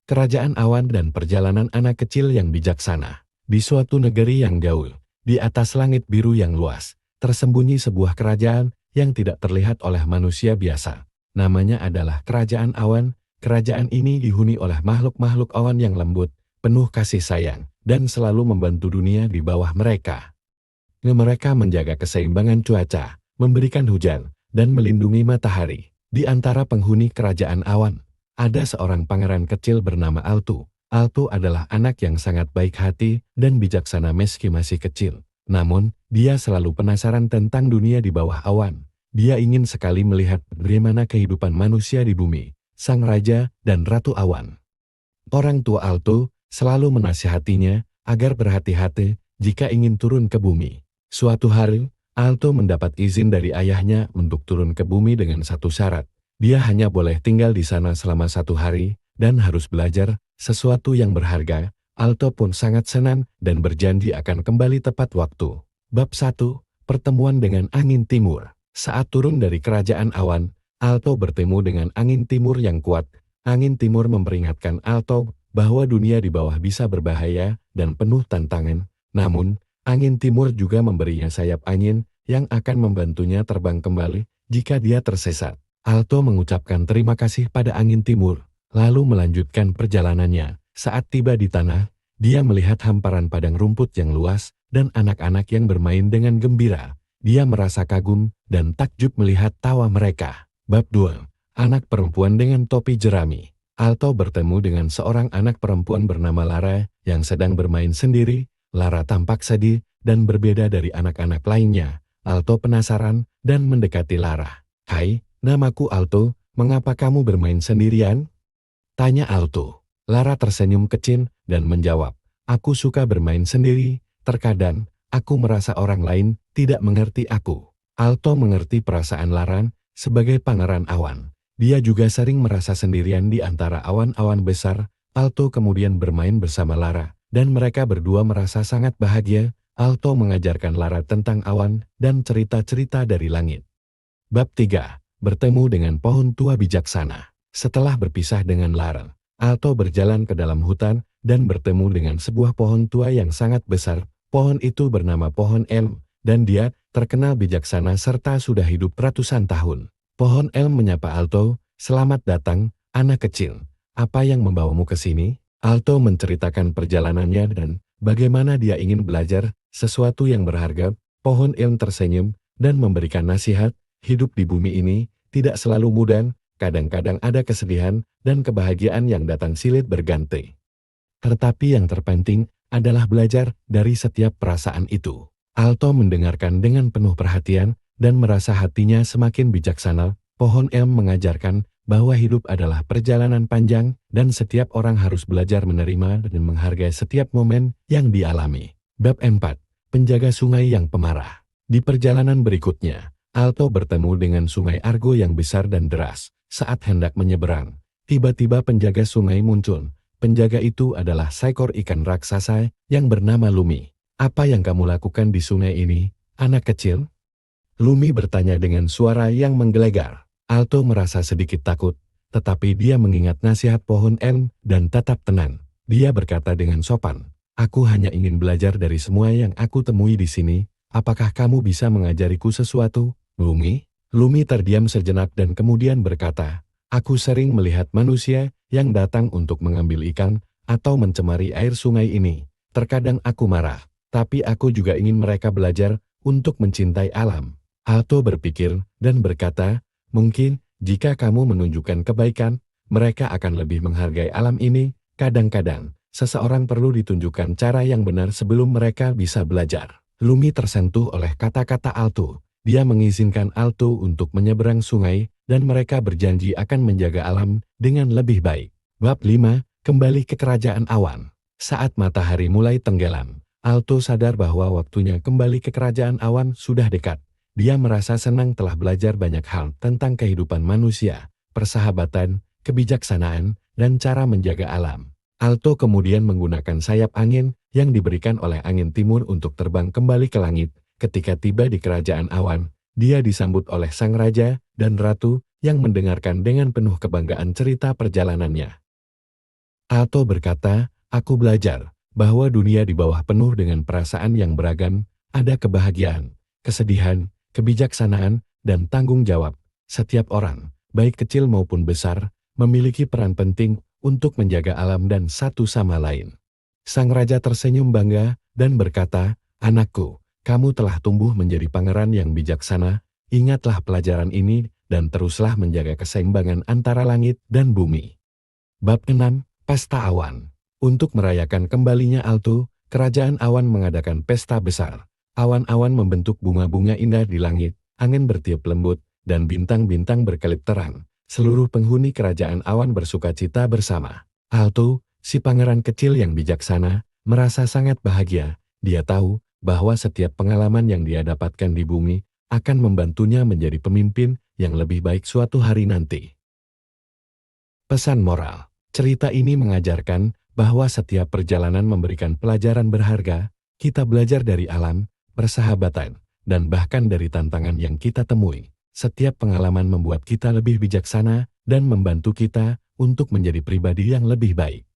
Kerajaan awan dan perjalanan anak kecil yang bijaksana. Di suatu negeri yang jauh, di atas langit biru yang luas, tersembunyi sebuah kerajaan yang tidak terlihat oleh manusia biasa. Namanya adalah Kerajaan Awan. Kerajaan ini dihuni oleh makhluk-makhluk awan yang lembut, penuh kasih sayang, dan selalu membantu dunia di bawah mereka. Mereka menjaga keseimbangan cuaca, memberikan hujan, dan melindungi matahari. Di antara penghuni Kerajaan Awan, ada seorang pangeran kecil bernama Altu. Altu adalah anak yang sangat baik hati dan bijaksana meski masih kecil. Namun, dia selalu penasaran tentang dunia di bawah awan. Dia ingin sekali melihat bagaimana kehidupan manusia di bumi, sang raja dan ratu awan. Orang tua Altu selalu menasihatinya agar berhati-hati jika ingin turun ke bumi. Suatu hari, Altu mendapat izin dari ayahnya untuk turun ke bumi dengan satu syarat. Dia hanya boleh tinggal di sana selama 1 hari dan harus belajar sesuatu yang berharga. Altu pun sangat senang dan berjanji akan kembali tepat waktu. Bab 1. Pertemuan dengan angin timur. Saat turun dari kerajaan awan, Altu bertemu dengan angin timur yang kuat. Angin timur memperingatkan Altu bahwa dunia di bawah bisa berbahaya dan penuh tantangan. Namun, angin timur juga memberinya sayap angin yang akan membantunya terbang kembali jika dia tersesat. Altu mengucapkan terima kasih pada angin timur, lalu melanjutkan perjalanannya. Saat tiba di tanah, dia melihat hamparan padang rumput yang luas dan anak-anak yang bermain dengan gembira. Dia merasa kagum dan takjub melihat tawa mereka. Bab 2. Anak perempuan dengan topi jerami. Altu bertemu dengan seorang anak perempuan bernama Lara yang sedang bermain sendiri. Lara tampak sedih dan berbeda dari anak-anak lainnya. Altu penasaran dan mendekati Lara. "Hai, namaku Altu, mengapa kamu bermain sendirian?" tanya Altu. Lara tersenyum kecil dan menjawab, "Aku suka bermain sendiri, terkadang aku merasa orang lain tidak mengerti aku." Altu mengerti perasaan Lara sebagai pangeran awan. Dia juga sering merasa sendirian di antara awan-awan besar. Altu kemudian bermain bersama Lara, dan mereka berdua merasa sangat bahagia. Altu mengajarkan Lara tentang awan dan cerita-cerita dari langit. Bab 3. Bertemu dengan pohon tua bijaksana. Setelah berpisah dengan Lara, Altu berjalan ke dalam hutan dan bertemu dengan sebuah pohon tua yang sangat besar. Pohon itu bernama pohon elm, dan dia terkenal bijaksana serta sudah hidup ratusan tahun. Pohon elm menyapa Altu, "Selamat datang, anak kecil. Apa yang membawamu ke sini?" Altu menceritakan perjalanannya dan bagaimana dia ingin belajar sesuatu yang berharga. Pohon elm tersenyum dan memberikan nasihat, "Hidup di bumi ini tidak selalu mudah. Kadang-kadang ada kesedihan dan kebahagiaan yang datang silih berganti. Tetapi yang terpenting adalah belajar dari setiap perasaan itu." Altu mendengarkan dengan penuh perhatian dan merasa hatinya semakin bijaksana. Pohon elm mengajarkan bahwa hidup adalah perjalanan panjang dan setiap orang harus belajar menerima dan menghargai setiap momen yang dialami. Bab 4. Penjaga sungai yang pemarah. Di perjalanan berikutnya, Altu bertemu dengan sungai Argo yang besar dan deras. Saat hendak menyeberang, tiba-tiba penjaga sungai muncul. Penjaga itu adalah seekor ikan raksasa yang bernama Lumi. "Apa yang kamu lakukan di sungai ini, anak kecil?" Lumi bertanya dengan suara yang menggelegar. Altu merasa sedikit takut, tetapi dia mengingat nasihat pohon elm dan tetap tenang. Dia berkata dengan sopan, "Aku hanya ingin belajar dari semua yang aku temui di sini. Apakah kamu bisa mengajariku sesuatu, Lumi?" Lumi terdiam sejenak dan kemudian berkata, "Aku sering melihat manusia yang datang untuk mengambil ikan atau mencemari air sungai ini. Terkadang aku marah, tapi aku juga ingin mereka belajar untuk mencintai alam." Altu berpikir dan berkata, "Mungkin jika kamu menunjukkan kebaikan, mereka akan lebih menghargai alam ini. Kadang-kadang, seseorang perlu ditunjukkan cara yang benar sebelum mereka bisa belajar." Lumi tersentuh oleh kata-kata Altu. Dia mengizinkan Altu untuk menyeberang sungai dan mereka berjanji akan menjaga alam dengan lebih baik. Bab 5. Kembali ke kerajaan awan. Saat matahari mulai tenggelam, Altu sadar bahwa waktunya kembali ke kerajaan awan sudah dekat. Dia merasa senang telah belajar banyak hal tentang kehidupan manusia, persahabatan, kebijaksanaan, dan cara menjaga alam. Altu kemudian menggunakan sayap angin yang diberikan oleh angin timur untuk terbang kembali ke langit. Ketika tiba di kerajaan awan, dia disambut oleh sang raja dan ratu yang mendengarkan dengan penuh kebanggaan cerita perjalanannya. Alto berkata, aku belajar bahwa dunia di bawah penuh dengan perasaan yang beragam, ada kebahagiaan, kesedihan, kebijaksanaan, dan tanggung jawab. Setiap orang, baik kecil maupun besar, memiliki peran penting untuk menjaga alam dan satu sama lain. Sang raja tersenyum bangga dan berkata, anakku, kamu telah tumbuh menjadi pangeran yang bijaksana, ingatlah pelajaran ini dan teruslah menjaga keseimbangan antara langit dan bumi. Bab 6, Pesta Awan. Untuk merayakan kembalinya Alto, Kerajaan Awan mengadakan pesta besar. Awan-awan membentuk bunga-bunga indah di langit, angin bertiup lembut, dan bintang-bintang berkelip terang. Seluruh penghuni Kerajaan Awan bersukacita bersama. Alto, si pangeran kecil yang bijaksana, merasa sangat bahagia. Dia tahu bahwa setiap pengalaman yang dia dapatkan di bumi akan membantunya menjadi pemimpin yang lebih baik suatu hari nanti. Pesan moral. Cerita ini mengajarkan bahwa setiap perjalanan memberikan pelajaran berharga, kita belajar dari alam, persahabatan, dan bahkan dari tantangan yang kita temui. Setiap pengalaman membuat kita lebih bijaksana dan membantu kita untuk menjadi pribadi yang lebih baik.